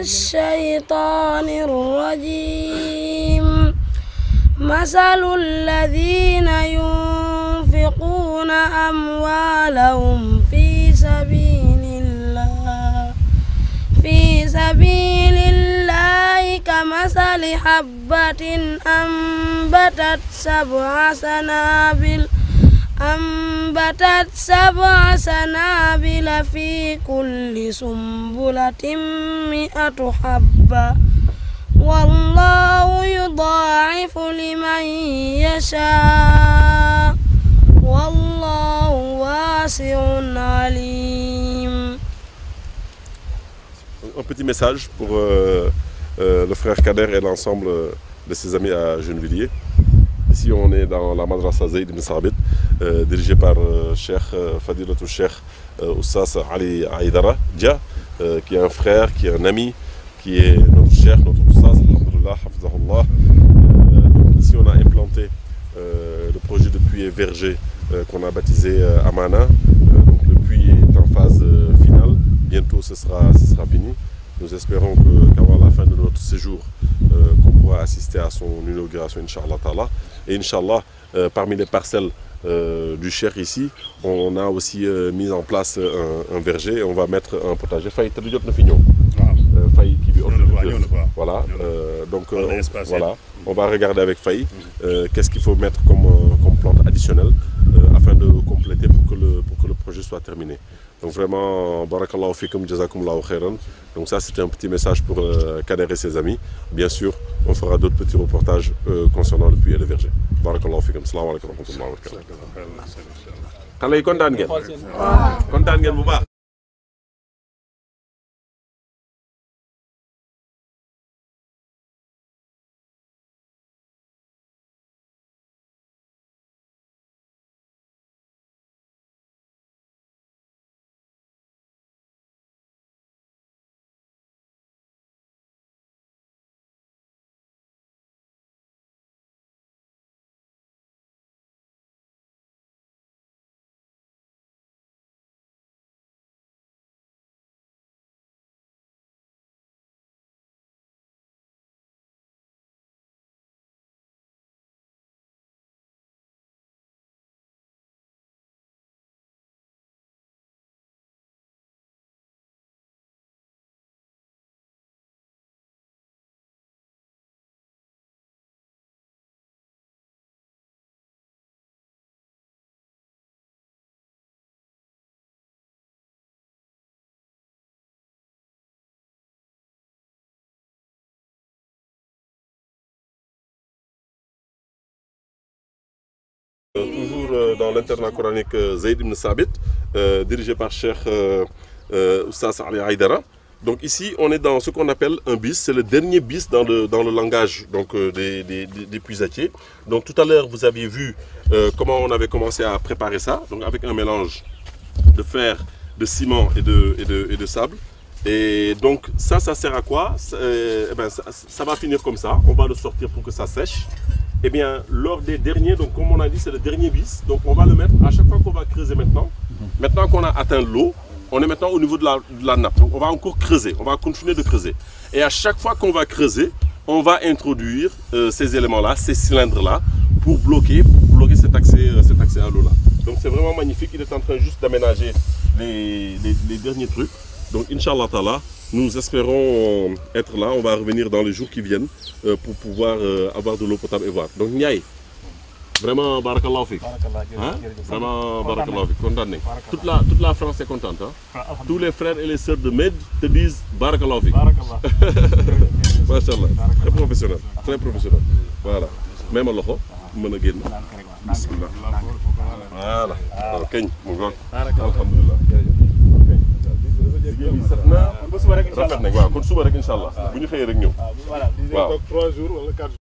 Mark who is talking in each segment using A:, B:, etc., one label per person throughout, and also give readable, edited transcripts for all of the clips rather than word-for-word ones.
A: الشيطان الرجيم مثل الذين ينفقون أموالهم في سبيل الله كمثل حبة أنبتت سبع سنابل في كل سنبلة 100 حبة والله يضاعف لمن يشاء والله واسع عليم.
B: Un petit message pour le frère Kader et l'ensemble de ses amis à Gennevilliers. Ici on est dans la Madrasa Zayd ibn Sabit, dirigée par Cheikh Fadilatou Cheikh Oussas Ali Aïdara Dia, qui est un frère, qui est un ami, qui est notre Cheikh, notre Oussas, alhamdoulilah, hafizahullah. Ici on a implanté le projet de puits et verger qu'on a baptisé Amana. Donc le puits est en phase finale, bientôt ce sera fini. Nous espérons qu'avant la fin de notre séjour, qu'on pourra assister à son inauguration, Inch'Allah Ta'ala. Et Inch'Allah, parmi les parcelles du Cheikh ici, on a aussi mis en place un verger et on va mettre un potager. Voilà, donc voilà, on va regarder avec Faye qu'est-ce qu'il faut mettre comme plante additionnelle afin de compléter pour que le projet soit terminé. Donc vraiment, barakallahu fikum, jazakumullahu khairan. Donc ça c'était un petit message pour Kader et ses amis. Bien sûr, on fera d'autres petits reportages concernant le puits et le verger. Barakallahu fikum. Salam alaikum wa rahmatullahi wa barakatuh. Xale yi kontaan ngeen? Kontaan ngeen bu baax. Toujours dans l'internat coranique Zayd ibn Sabit, dirigé par Cheikh Oussas Ali Aïdara. Donc ici, on est dans ce qu'on appelle un bis, c'est le dernier bis dans le langage donc, des puisatiers. Donc tout à l'heure, vous aviez vu comment on avait commencé à préparer ça, donc avec un mélange de fer, de ciment et de sable. Et donc ça sert à quoi? Ça va finir comme ça, on va le sortir pour que ça sèche. Eh bien, lors des derniers, donc comme on a dit, c'est le dernier bis. Donc on va le mettre à chaque fois qu'on va creuser maintenant. Maintenant qu'on a atteint l'eau, on est maintenant au niveau de la nappe. Donc on va encore creuser, on va continuer de creuser. Et à chaque fois qu'on va creuser, on va introduire ces éléments-là, ces cylindres-là, pour bloquer cet accès à l'eau-là. Donc c'est vraiment magnifique. Il est en train juste d'aménager les derniers trucs. Donc Inch'Allah Ta'ala, nous espérons être là. On va revenir dans les jours qui viennent pour pouvoir avoir de l'eau potable et voir. Donc Ndiaye, vraiment barakallahu fik. Hein? Vraiment barakallahu fik. Content. Toute la France est contente. Hein? Tous les frères et les sœurs de Med te disent barakallahu fik. Machallah. Très professionnel. Très professionnel. Voilà. Même à l'eau, mën a génn. Bismillah. Voilà. Ok. Alhamdulillah. liggéey bi sax na rafet na waaw kon suba rek incha allah bu ñu xëyee rek ñëw. waaw 3 jours wala 4 jours.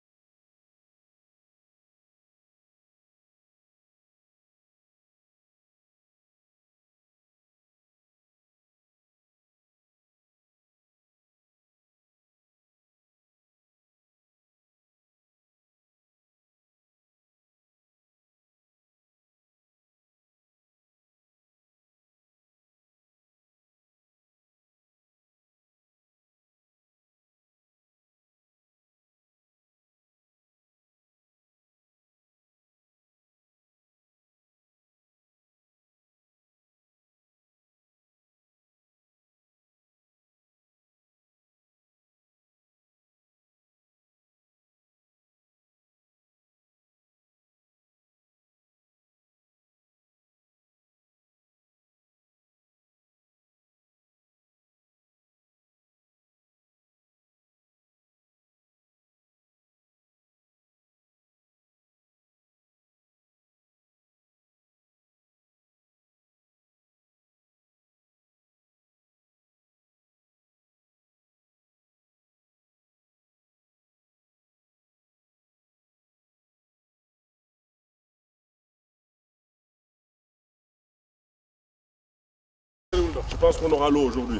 B: Je pense qu'on aura l'eau aujourd'hui.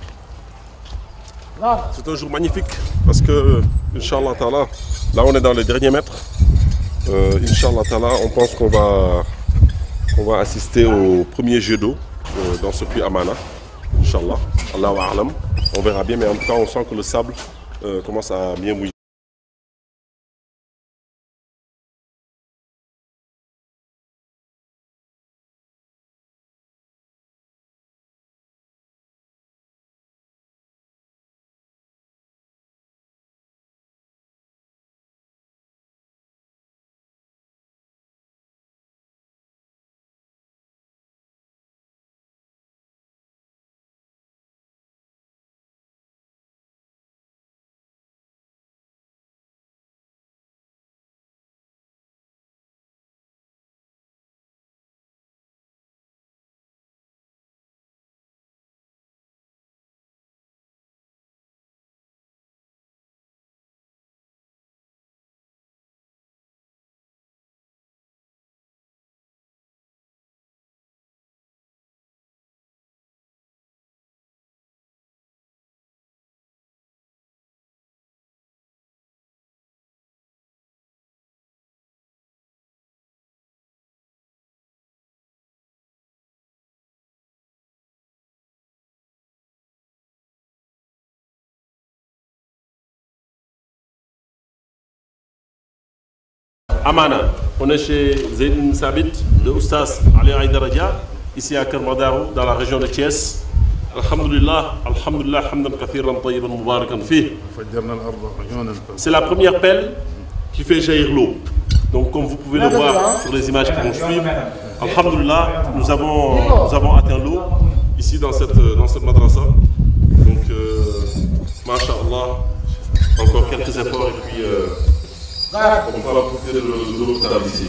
B: C'est un jour magnifique parce que, Inch'Allah Ta'ala, là on est dans les derniers mètres. Inch'Allah Ta'ala, on pense qu'on va assister au premier jet d'eau dans ce puits Amana. Inch'Allah, Allahu A'lam. On verra bien, mais en tout cas, on sent que le sable commence à bien mouiller. Amana, on est chez Zaid ibn Sabit, le Oustaz Ali Haïdara Dia, ici à Kermadarou, dans la région de Thiès. Alhamdulillah, alhamdulillah, hamdan kathiran tayyiban mubarakan fih. C'est la première pelle qui fait jaillir l'eau. Donc comme vous pouvez le voir sur les images qui vont suivre, alhamdulillah, nous avons atteint l'eau ici dans cette madrasa. Donc, masha'Allah, encore quelques efforts et puis on va profiter de l'eau potable ici.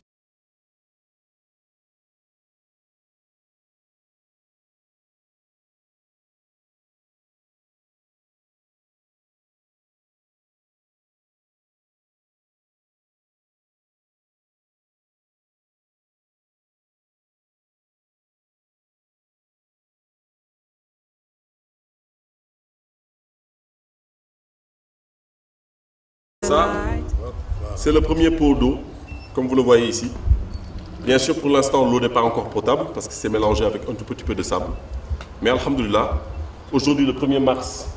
B: Ça, c'est le premier pot d'eau, comme vous le voyez ici. Bien sûr, pour l'instant, l'eau n'est pas encore potable parce que c'est mélangé avec un tout petit peu de sable. Mais alhamdulillah, aujourd'hui, le 1er mars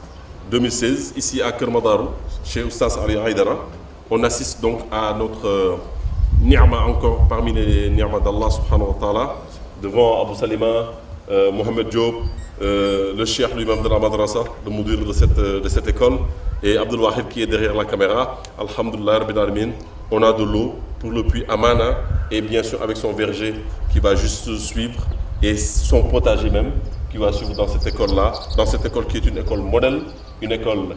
B: 2016, ici à Kermadarou, chez Oustaz Ali Haïdara, on assiste donc à notre ni'ma encore parmi les ni'ma d'Allah subhanahu wa ta'ala, devant Abou Salima, Mohamed Diop, le cheikh lui-même de la madrasa, le moudir de cette école, et Abdul Wahid qui est derrière la caméra. Alhamdulillah Rabbil Alamin, on a de l'eau pour le puits Amana, et bien sûr avec son verger qui va juste suivre, et son potager même qui va suivre dans cette école-là, dans cette école qui est une école modèle, une école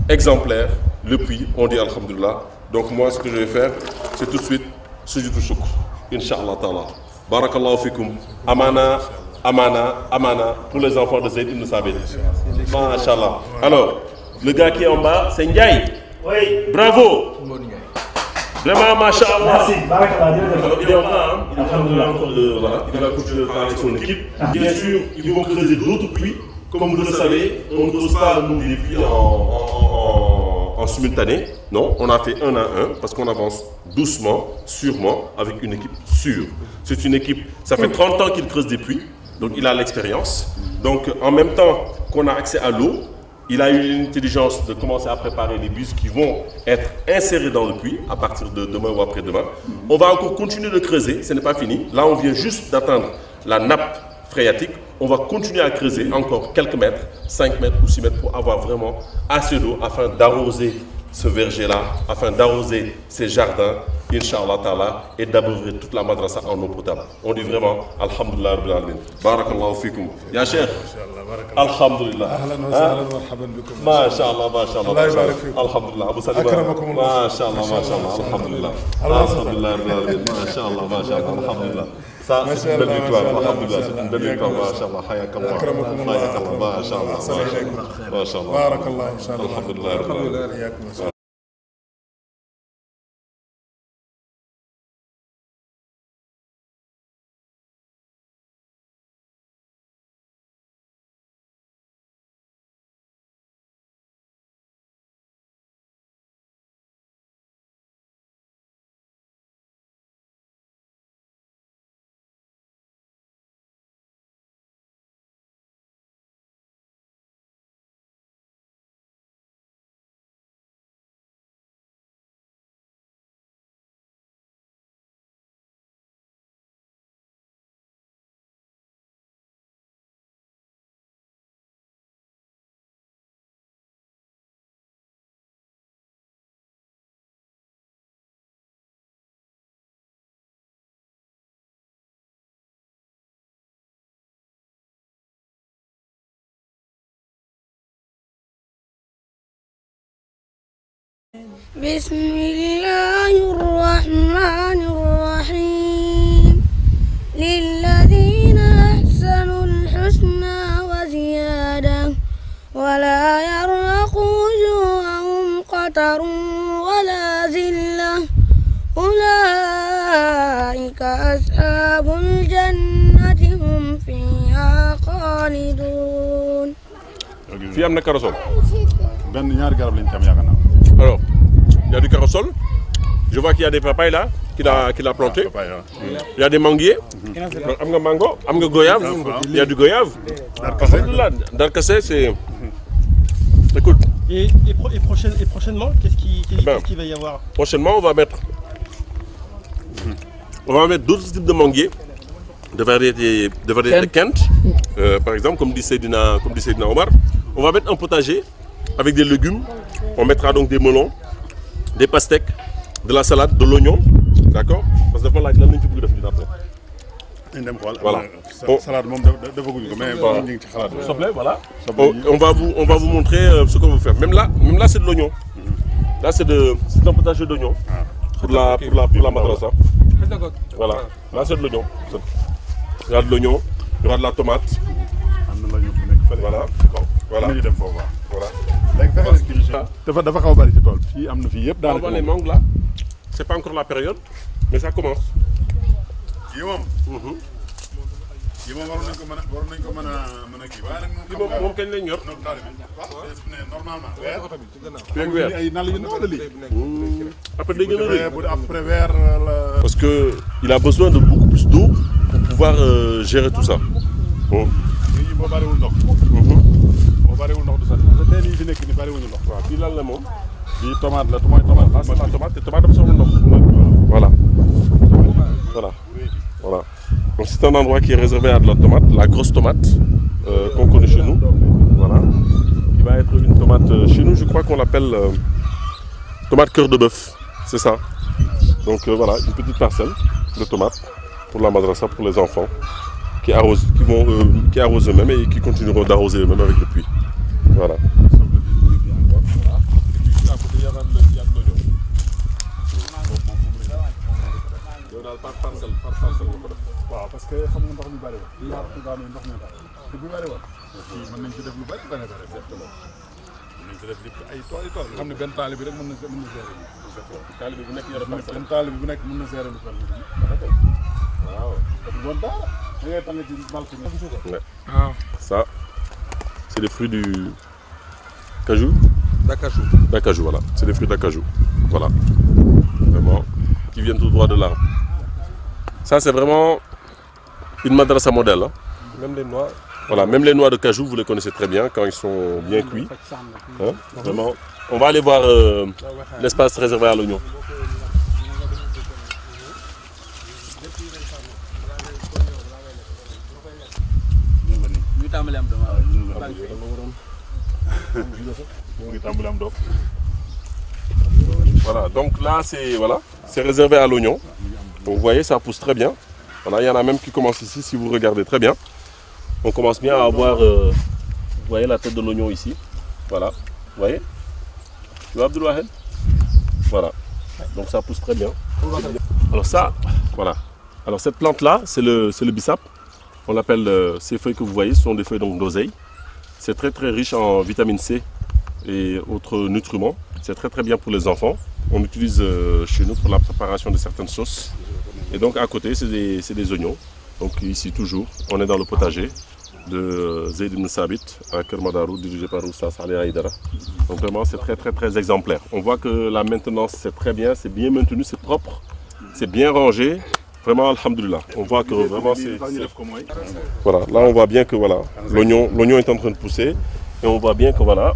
B: exemplaire. Le puits, on dit Alhamdulillah. Donc moi, ce que je vais faire, c'est tout de suite Sujoud Shukr, Inch'Allah Ta'ala. Barakallahu fikum. Amana, Amana, Amana, pour les enfants de Zaid ibn Sabit. Masha'Allah. Alors, le gars qui est en bas, c'est Ndiaye.
C: Oui.
B: Bravo. Vraiment, Masha'Allah.
C: Merci. Barakallah.
B: Alors, il est en bas, hein. Il va encore voilà, il va continuer de travailler avec son équipe. Bien sûr, ils vont creuser d'autres puits. Comme vous le savez, on ne creuse pas, nous, des puits en simultané. Non, on a fait un à un parce qu'on avance doucement, sûrement, avec une équipe sûre. C'est une équipe, ça fait 30 ans qu'il creuse des puits, donc il a l'expérience. Donc en même temps qu'on a accès à l'eau, il a eu l'intelligence de commencer à préparer les bus qui vont être insérés dans le puits à partir de demain ou après-demain. On va encore continuer de creuser, ce n'est pas fini. Là, on vient juste d'atteindre la nappe phréatique. On va continuer à creuser encore quelques mètres, 5 mètres ou 6 mètres pour avoir vraiment assez d'eau afin d'arroser ce verger-là, afin d'arroser ces jardins, Inch'Allah Ta'ala, et d'abreuver toute la madrasa en eau potable. On dit vraiment, Alhamdulillah Rabbil Alamin. Barakallahu fikum. Ya Cheikh. Alhamdulillah.
D: اهلا وسهلا ومرحبا بكم.
B: ما شاء الله ما شاء الله.
D: الله يبارك فيكم.
B: الحمد لله ابو سلمى.
D: اكرمكم الله.
B: ما شاء الله ما شاء الله. الحمد لله. الحمد لله رب العالمين. ما شاء الله ما شاء الله. الحمد لله. Ça, c'est une belle victoire. Alhamdulillah, c'est une belle victoire. Ma sha Allah. Hayak Allah. Hayak Allah. Ma sha Allah. Ma sha Allah.
D: بارك الله ان شاء الله.
B: الحمد لله رب العالمين.
A: بسم الله الرحمن الرحيم للذين أحسنوا الحسنى وزيادة ولا يرهق وجوههم قتر ولا ذلة أولئك أصحاب الجنة هم فيها خالدون.
B: fii am na corossol.
D: benn ñaari garab lañ ci am yaakaar naa.
B: Alors, il y a du corossol. Je vois qu'il y a des papayes là qu'il a planté. Il y a des manguiers. Donc, am nga mango, am nga goyave. Il y a du goyave. Alhamdoulilah, Darkassé, c'est. Écoute.
C: Et prochainement, qu'est-ce qu'il va y avoir?
B: Prochainement, on va mettre d'autres types de manguiers, de variétés de Kent, par exemple, comme dit Seydina Omar. On va mettre un potager avec des légumes. On mettra donc des melons, des pastèques, de la salade, de l'oignon, d'accord? Parce que là, il y a un petit peu de fruits après. Voilà.
D: Salade moom defaguñ ko mais ñu ngi ci xalaat.
B: S'il vous plaît, voilà. On va vous montrer ce qu'on veut faire. Même là, c'est de l'oignon. Là, c'est un potager d'oignon pour la madrasa. Voilà. Là, c'est de l'oignon. Il y a de l'oignon, il y aura de la tomate. Voilà. Voilà. Voilà.
D: dafa xaw a bari ci tool fii am na fii yëpp daanaka.
B: Les mangues là, c'est pas encore la période, mais ça commence.
D: yi moom waroon nañ ko mën a kii waaye nag
B: moom kañ lay ñor.
D: normalement.
B: weer
D: ay nal yu ndaw la lii.
B: Après day gën a rëy.
D: après weer la.
B: Parce que il a besoin de beaucoup plus d'eau pour pouvoir gérer tout ça.
D: boo bariwul ndox. boo bariwul ndox du sax parce que teen yi fi nekk ni bariwuñu ndox.
B: waaw fii lan la moom.
D: fii tomate la mooy tomate.
B: Ah c'est la tomate te tomate dafa soxla ndox. Voilà. Voilà. Voilà. Donc c'est un endroit qui est réservé à de la tomate, la grosse tomate qu'on connaît chez nous. Voilà. Qui va être une tomate chez nous, je crois qu'on l'appelle tomate cœur de bœuf. C'est ça. Donc voilà, une petite parcelle de tomates pour la madrasa, pour les enfants, qui arrosent eux-mêmes et qui continueront d'arroser eux-mêmes avec le puits. Voilà.
D: waaw parce que xam nga ndox mi bëri woon. ndox mi bëri te bu bëri woon. mën nañ ci def lu bëri bëri bëri. mën nañ ci def lépp ay tool nga xam ne benn taalibe bi rek mën na gérer.
B: Taalibe bu nekk yore parcelle.
D: benn taalibe bu nekk mën na gérer lu toll nii. waaw. doon dara da ngay tànn ci balcon.
B: Ça, c'est les fruits du cajou. D'acajou, voilà. C'est des fruits d'acajou. Voilà. Vraiment, qui viennent tout droit de l'arbre. Ça, c'est vraiment une madrasa modèle. Hein.
C: Même les noix.
B: Voilà, même les noix de cajou, vous les connaissez très bien quand ils sont bien cuits. Hein. Vraiment. On va aller voir l'espace réservé à l'oignon. Voilà, donc là c'est réservé à l'oignon. Donc vous voyez, ça pousse très bien. Voilà, il y en a même qui commencent ici, si vous regardez très bien. On commence bien à avoir, vous voyez la tête de l'oignon ici. Voilà, vous voyez. Tu vois Abdul Wahed? Voilà, donc ça pousse très bien. Alors ça, voilà. Alors cette plante-là, c'est le bissap. On l'appelle, ces feuilles que vous voyez, ce sont des feuilles d'oseille. C'est très très riche en vitamine C et autres nutriments. C'est très très bien pour les enfants. On l'utilise chez nous pour la préparation de certaines sauces. Et donc à côté, c'est des oignons. Donc ici toujours, on est dans le potager de Zayd ibn Sabit à Kermadarou, dirigé par Oustaz Ali Haïdara. Donc vraiment, c'est très très très exemplaire. On voit que la maintenance, c'est très bien, c'est bien maintenu, c'est propre, c'est bien rangé. Vraiment, alhamdoulilah. On voit que vraiment c'est... Voilà, là on voit bien que voilà, l'oignon est en train de pousser. Et on voit bien que voilà,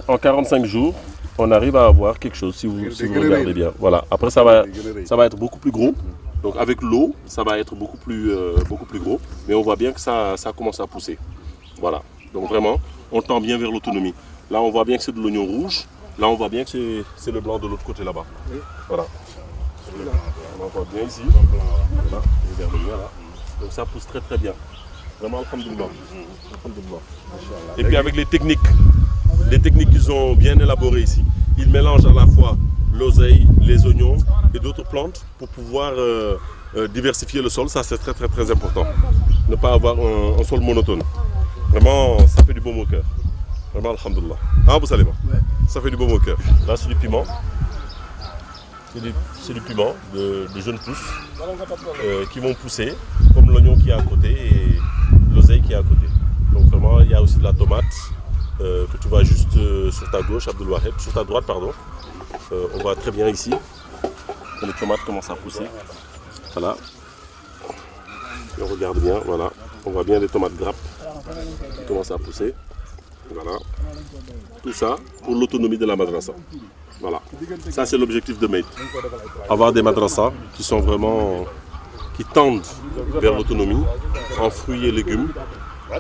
B: en 45 jours, on arrive à avoir quelque chose si vous regardez bien. Voilà. Après ça va être beaucoup plus gros. Donc avec l'eau, ça va être beaucoup plus gros. Mais on voit bien que ça commence à pousser. Voilà. Donc vraiment, on tend bien vers l'autonomie. Là on voit bien que c'est de l'oignon rouge. Là on voit bien que c'est le blanc de l'autre côté là-bas. Voilà. On voit bien ici. Voilà. Regardez bien là. Donc ça pousse très très bien. Vraiment alhamdoulilah. Et puis avec les techniques qu'ils ont bien élaborées ici. ils mélangent à la fois l'oseille, les oignons et d'autres plantes pour pouvoir diversifier le sol. Ça, c'est très très très important. Ne pas avoir un sol monotone. Vraiment, ça fait du baume au cœur. Vraiment, alhamdoulilah. Ah, vous savez pas. Ça fait du baume au cœur. Là, c'est du piment. C'est du piment de jeunes pousses qui vont pousser, comme l'oignon qui est à côté et l'oseille qui est à côté. Donc vraiment, il y a aussi de la tomate que tu vois juste sur ta gauche, Abdul Waheb, sur ta droite, pardon. On voit très bien ici que les tomates commencent à pousser. Voilà. Et on regarde bien, voilà. On voit bien les tomates grappes qui commencent à pousser. Voilà. Tout ça pour l'autonomie de la madrasa. Voilà. Ça, c'est l'objectif de Mate. Avoir des madrasas qui sont vraiment, qui tendent vers l'autonomie en fruits et légumes.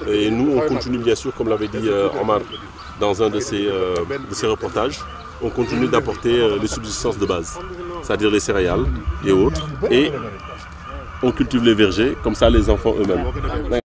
B: Et nous, on continue bien sûr, comme l'avait dit Omar dans un de ses reportages, on continue d'apporter les subsistances de base, c'est-à-dire les céréales et autres. Et on cultive les vergers, comme ça les enfants eux-mêmes.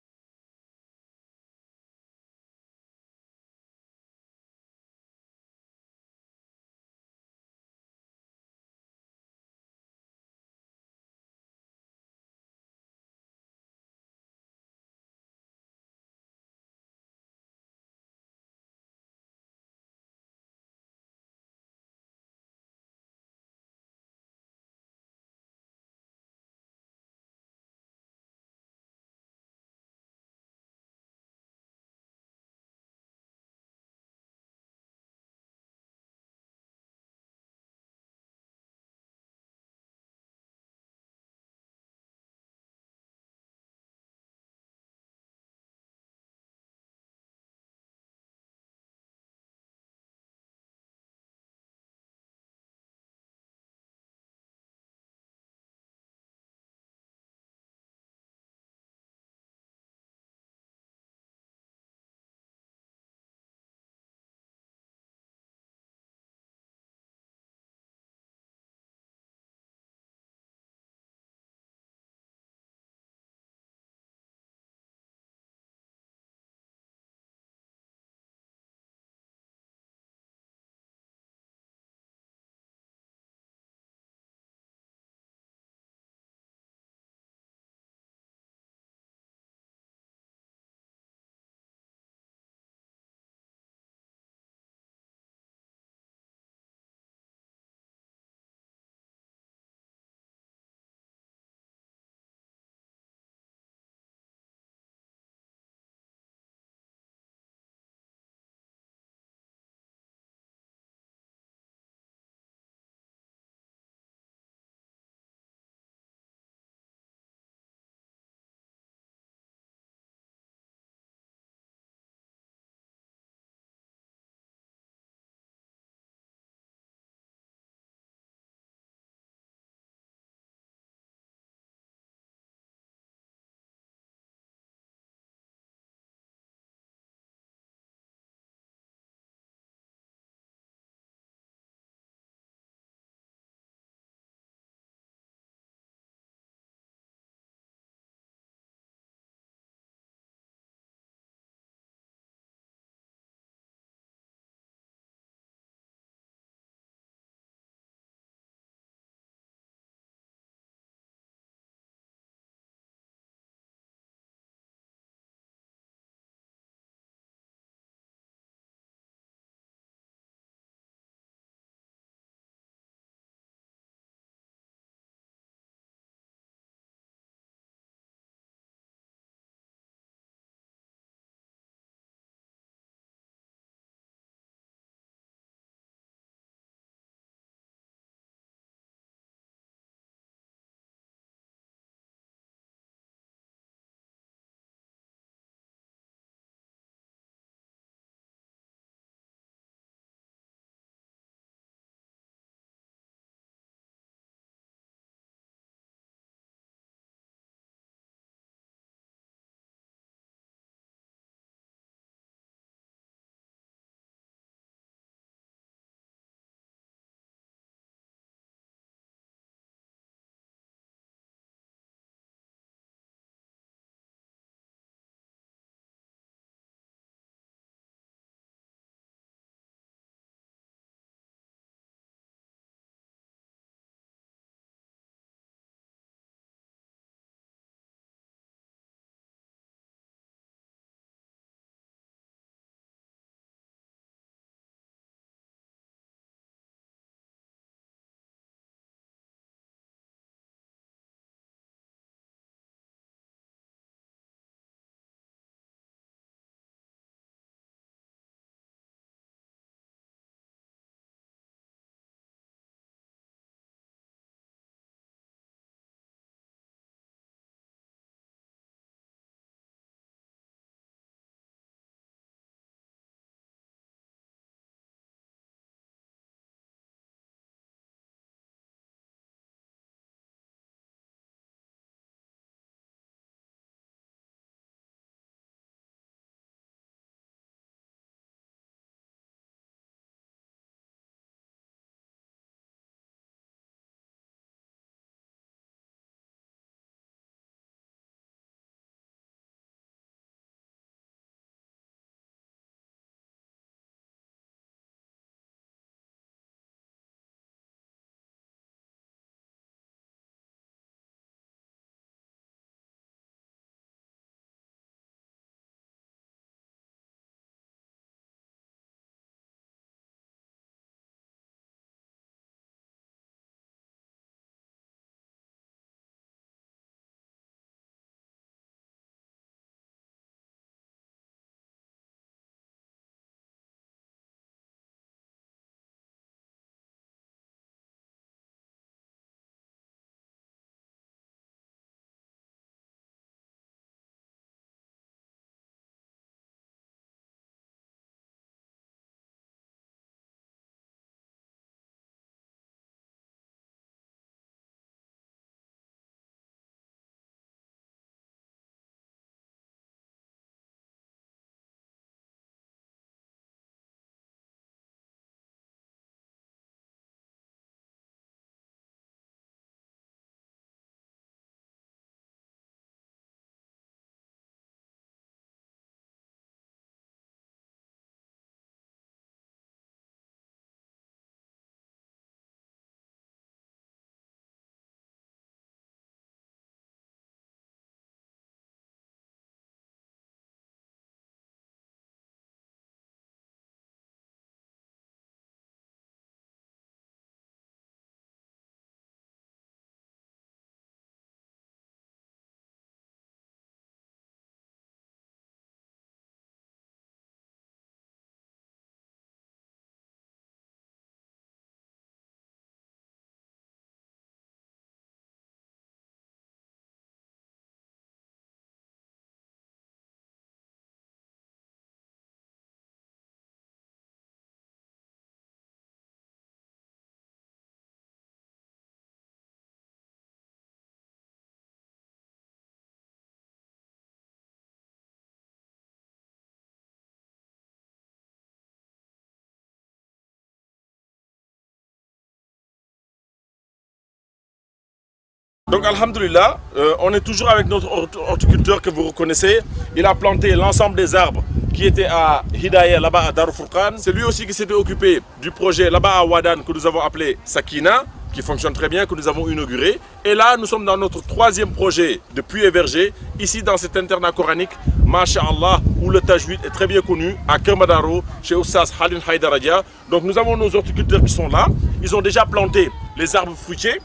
B: Donc alhamdoulilah, on est toujours avec notre horticulteur que vous reconnaissez. Il a planté l'ensemble des arbres qui étaient à Hidayah, là-bas à Darou Fourqan. C'est lui aussi qui s'était occupé du projet là-bas à Wadan que nous avons appelé Sakina, qui fonctionne très bien, que nous avons inauguré. Et là, nous sommes dans notre troisième projet de puits et verger, ici dans cet internat coranique, Masha'Allah, où le tajwid est très bien connu, à Kermadaro, chez Oussas Halin Haïdaradia. Donc nous avons nos horticulteurs qui sont là. Ils ont déjà planté les arbres fruitiers,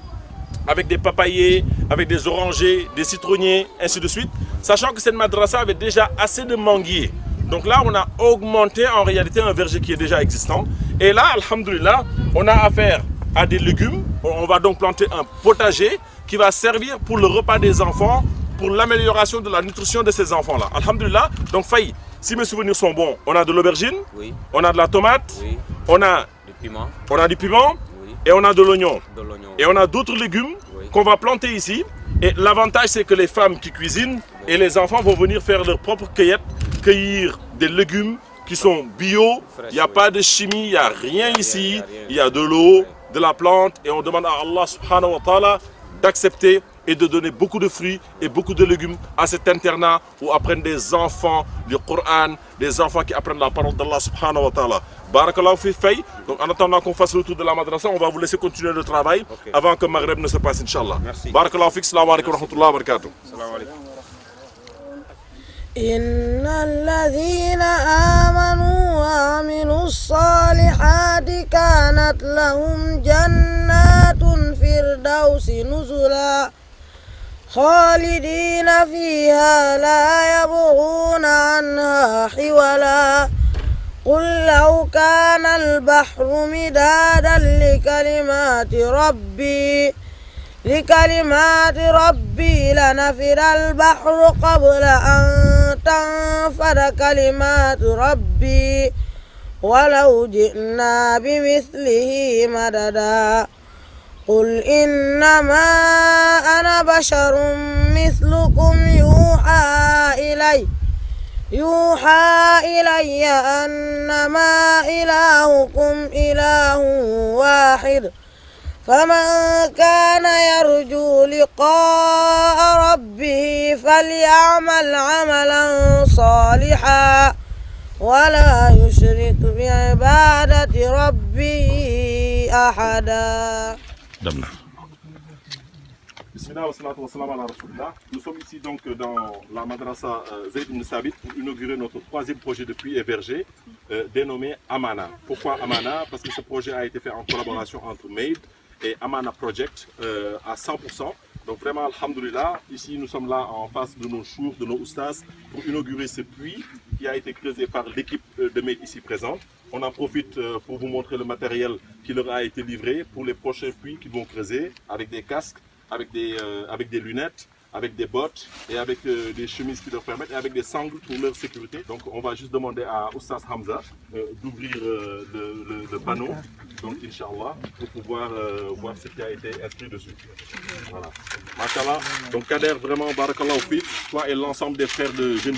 B: avec des papayers, avec des orangers, des citronniers, ainsi de suite. Sachant que cette madrasa avait déjà assez de manguiers. Donc là, on a augmenté en réalité un verger qui est déjà existant. Et là, alhamdoulilah, on a affaire à des légumes. On va donc planter un potager qui va servir pour le repas des enfants, pour l'amélioration de la nutrition de ces enfants-là. Alhamdulillah. Donc Faye, si mes souvenirs sont bons, on a de l'aubergine,
E: oui,
B: on a de la tomate,
E: oui,
B: on a du piment,
E: oui,
B: et on a de l'oignon. Et on a
E: oui,
B: d'autres légumes qu'on va planter ici. Et l'avantage, c'est que les femmes qui cuisinent et les enfants vont venir faire leur propre cueillette, cueillir des légumes qui sont bio. Il n'y a pas de chimie, il n'y a rien ici. Il y a de l'eau, de la plante, et on demande à Allah subhanahu wa ta'ala d'accepter et de donner beaucoup de fruits et beaucoup de légumes à cet internat où apprennent des enfants du Coran, des enfants qui apprennent la parole d'Allah subhanahu wa ta'ala. Barakallahu fi Faye. Donc en attendant qu'on fasse le tour de la madrasa, on va vous laisser continuer le travail avant que Maghreb ne se passe, Inch'Allah.
E: Merci.
B: Barakallahu fi, salam alaikum wa rahmatullahi wa barakatuh.
A: إن الذين آمنوا وعملوا الصالحات كانت لهم جنات الفردوس نزلا خالدين فيها لا يبغون عنها حولا قل لو كان البحر مدادا لكلمات ربي لنفد البحر قبل أن تنفد كلمات ربي ولو جئنا بمثله مددا قل إنما أنا بشر مثلكم يوحى إلي أنما إلهكم إله واحد فمن كان يرجو لقاء ربه فليعمل عملا صالحا ولا يشرك بعبادة ربه أحدا.
B: Nous sommes ici donc dans la madrasa Zayd ibn Sabit pour inaugurer notre troisième projet de puits et verger dénommé Amana. Pourquoi Amana? Parce que ce projet a été fait en collaboration entre MAID et Amana Project à 100%. Donc vraiment, alhamdoulilah, ici nous sommes là en face de nos chours, de nos oustas, pour inaugurer ce puits qui a été creusé par l'équipe de MAID ici présente. On en profite pour vous montrer le matériel qui leur a été livré pour les prochains puits qu'ils vont creuser, avec des casques, avec des lunettes, avec des bottes et avec des chemises qui leur permettent, et avec des sangles pour leur sécurité. Donc on va juste demander à Oussas Hamza d'ouvrir le panneau, donc Inch'Allah, pour pouvoir voir ce qui a été inscrit dessus. Voilà. Machallah. Donc Kader, vraiment, barakallahu fik, toi et l'ensemble des frères de jeunes.